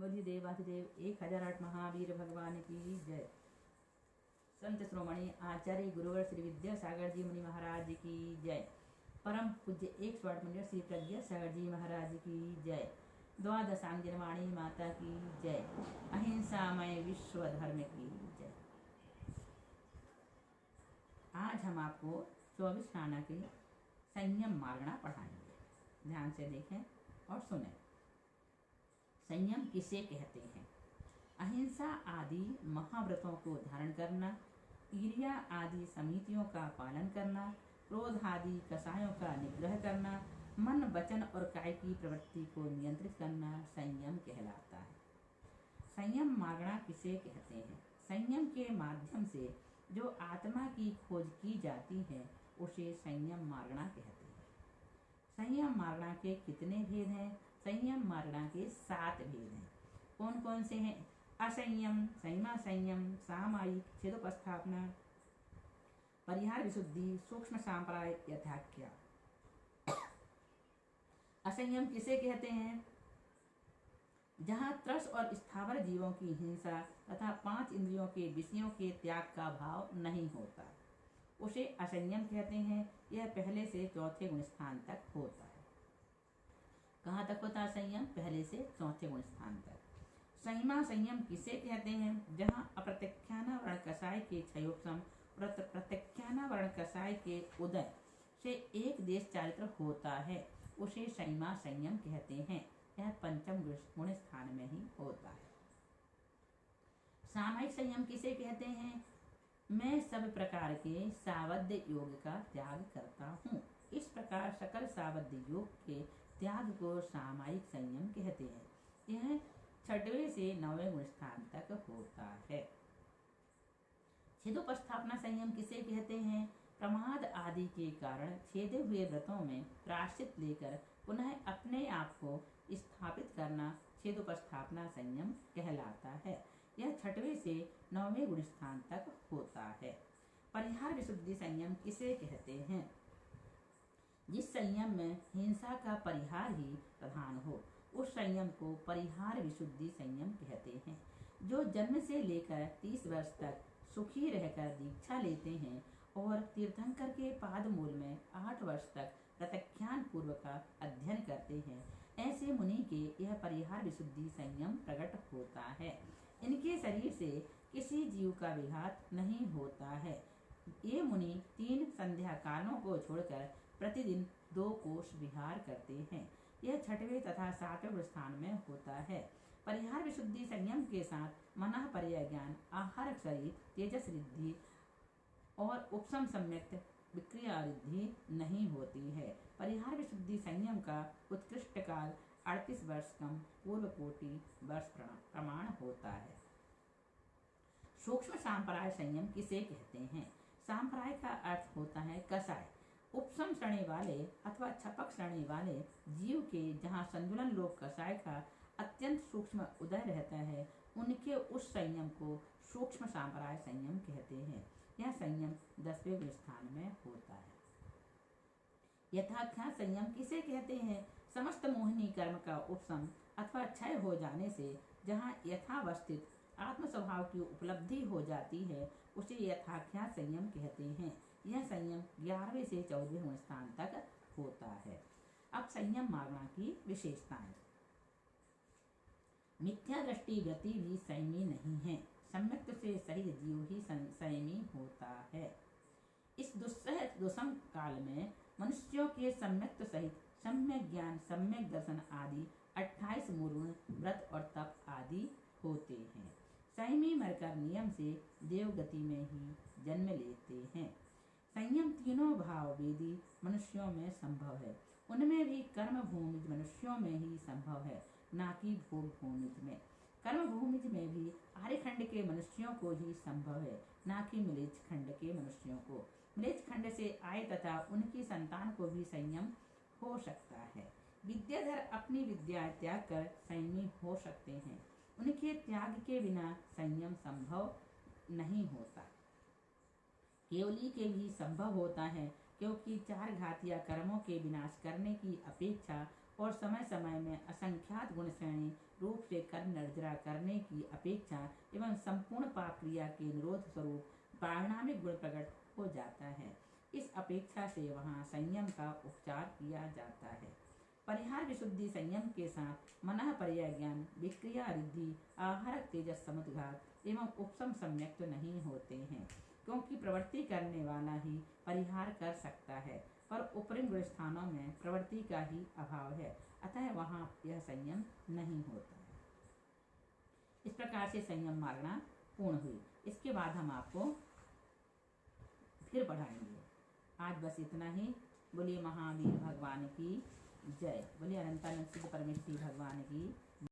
बुद्धिदेवाधिदेव 1008 महावीर भगवान की जय। संत श्रोमणी आचार्य गुरुवर श्री विद्यासागर जी मुनि महाराज की जय। परम पूज्य 108 मंदिर श्री प्रज्ञा सागर जी महाराज की जय। द्वादशांगिनवाणी माता की जय। अहिंसामय विश्व धर्म की जय। आज हम आपको 24 राना के संयम मार्गना पढ़ाएंगे। ध्यान से देखें और सुने। संयम किसे कहते हैं? अहिंसा आदि महाव्रतों को धारण करना, ईर्ष्या आदि समितियों का पालन करना, क्रोध आदि कषायों का निग्रह करना, मन वचन और काय की प्रवृत्ति को नियंत्रित करना संयम कहलाता है। संयम मार्गना किसे कहते हैं? संयम के माध्यम से जो आत्मा की खोज की जाती है उसे संयम मार्गना कहते हैं। संयम मार्गना के कितने भेद हैं? संयम मार्गना के 7 भेद हैं। कौन कौन से हैं? असंयम, संयमा संयम, सामायिक, छेदोपस्थापना, परिहार विशुद्धि, सूक्ष्म सांप्राय, यथाख्या। असंयम किसे कहते हैं? जहाँ त्रस और स्थावर जीवों की हिंसा तथा 5 इंद्रियों के विषयों के त्याग का भाव नहीं होता, उसे असंयम कहते हैं। यह पहले से चौथे गुण स्थान तक होता है। कहाँ तक होता है संयम? पहले से चौथे गुण स्थान तक। संयमा संयम किसे कहते हैं? जहाँ अप्रत्यख्याना वर्ण कषाय के क्षयोपम, प्रत्यख्याना वर्ण कषाय के उदय से एक देश चारित्र होता है, उसे संयमा संयम कहते हैं। यह पंचम गुण स्थान में ही होता है। सामायिक संयम किसे कहते हैं? मैं सब प्रकार के सावध्य योग का त्याग करता हूँ। इस प्रकार सकल सावध्य योग के त्याग को सामायिक संयम कहते हैं। यह 6वें से 9वें गुण स्थान तक होता है। छेदोपस्थापना संयम किसे कहते हैं? प्रमाद आदि के कारण छेदे हुए व्रतों में प्रायश्चित लेकर पुनः अपने आप को स्थापित करना छेदोपस्थापना संयम कहलाता है। यह 6वें से 9वें गुण स्थान तक होता है। परिहार विशुद्धि संयम किसे कहते हैं? जिस संयम में हिंसा का परिहार ही प्रधान हो, उस संयम को परिहार विशुद्धि संयम कहते हैं। जो जन्म से लेकर 30 वर्ष तक सुखी रहकर दीक्षा लेते हैं और तीर्थंकर के पाद मूल में 8 वर्ष तक प्रत्याख्यान पूर्व का अध्ययन करते हैं, ऐसे मुनि के यह परिहार विशुद्धि संयम प्रकट होता है। इनके शरीर से किसी जीव का विघात नहीं होता है। ये मुनि 3 संध्या कालों को छोड़कर प्रतिदिन 2 कोष विहार करते हैं। यह 6वें तथा 7वें स्थान में होता है। परिहार विशुद्धि संयम के साथ मनः पर्याय ज्ञान, आहार शरीर, तेजस रिद्धि और उपशम सम्यक्त विक्रिया रिद्धि नहीं होती है। परिहार विशुद्धि संयम का उत्कृष्ट काल 38 वर्ष कम पूर्व कोटि वर्ष प्रमाण होता है। सूक्ष्म सांप्राय संयम किसे कहते हैं? सांप्राय का अर्थ होता है कषाय। उपशम श्रेणी वाले अथवा छपक श्रेणी वाले जीव के जहाँ संतुलन लोक कषाय का अत्यंत सूक्ष्म उदय रहता है, उनके उस संयम को सूक्ष्म सांप्राय संयम कहते हैं। यह संयम 10वें गुण स्थान में होता है। यथाख्या संयम किसे कहते हैं? समस्त मोहिनी कर्म का उपशम अथवा क्षय हो जाने से जहाँ यथावस्थित आत्म स्वभाव की उपलब्धि हो जाती है, उसे यथाख्या संयम कहते हैं। यह संयम 11वें से 14वें गुण स्थान तक होता है। अब संयम मार्गना की विशेषताएं। मिथ्या दृष्टि व्यक्ति भी संयमी नहीं है। सम्यक से सहित जीव ही संयमी होता है। इस दुस्सह दुसम काल में मनुष्यों के सम्यक सहित सम्यक ज्ञान, सम्यक दर्शन आदि 28 मूल गुण, व्रत और तप आदि होते हैं। संयमी मरकर नियम से देवगति में ही जन्म लेते हैं। संयम तीनों भाव वेदी मनुष्यों में संभव है। उनमें भी कर्म भूमिज मनुष्यों में ही संभव है, ना कि भोग भूमिज में। कर्म भूमिज में भी आर्यखंड के मनुष्यों को ही संभव है, ना कि मिलेच्छ खंड के मनुष्यों को। मिलेच्छ खंड से आए तथा उनकी संतान को भी संयम हो सकता है। विद्याधर अपनी विद्या त्याग कर संयमी हो सकते हैं। उनके त्याग के बिना संयम संभव नहीं होता। केवली के भी संभव होता है, क्योंकि 4 घातिया कर्मों के विनाश करने की अपेक्षा और समय समय में असंख्यात गुण श्रेणी रूप से कर्म निर्जरा करने की अपेक्षा एवं संपूर्ण पाप क्रिया के निरोध स्वरूप पारिणामिक गुण प्रकट हो जाता है। इस अपेक्षा से वहाँ संयम का उपचार किया जाता है। परिहार विशुद्धि संयम के साथ मनः पर्याय ज्ञान, विक्रिया रिद्धि, आहारक तेजस समुद्घात एवं उपशम सम्यक तो नहीं होते हैं, क्योंकि प्रवृत्ति करने वाला ही परिहार कर सकता है, पर उपरिम गुण स्थानों में प्रवृत्ति का ही अभाव है, अतः वहाँ यह संयम नहीं होता है। इस प्रकार से संयम मार्गना पूर्ण हुई। इसके बाद हम आपको फिर पढ़ाएंगे। आज बस इतना ही। बोलिए महावीर भगवान की जय। बोलिए अनंतानंद सिद्ध परमेश्वरी भगवान की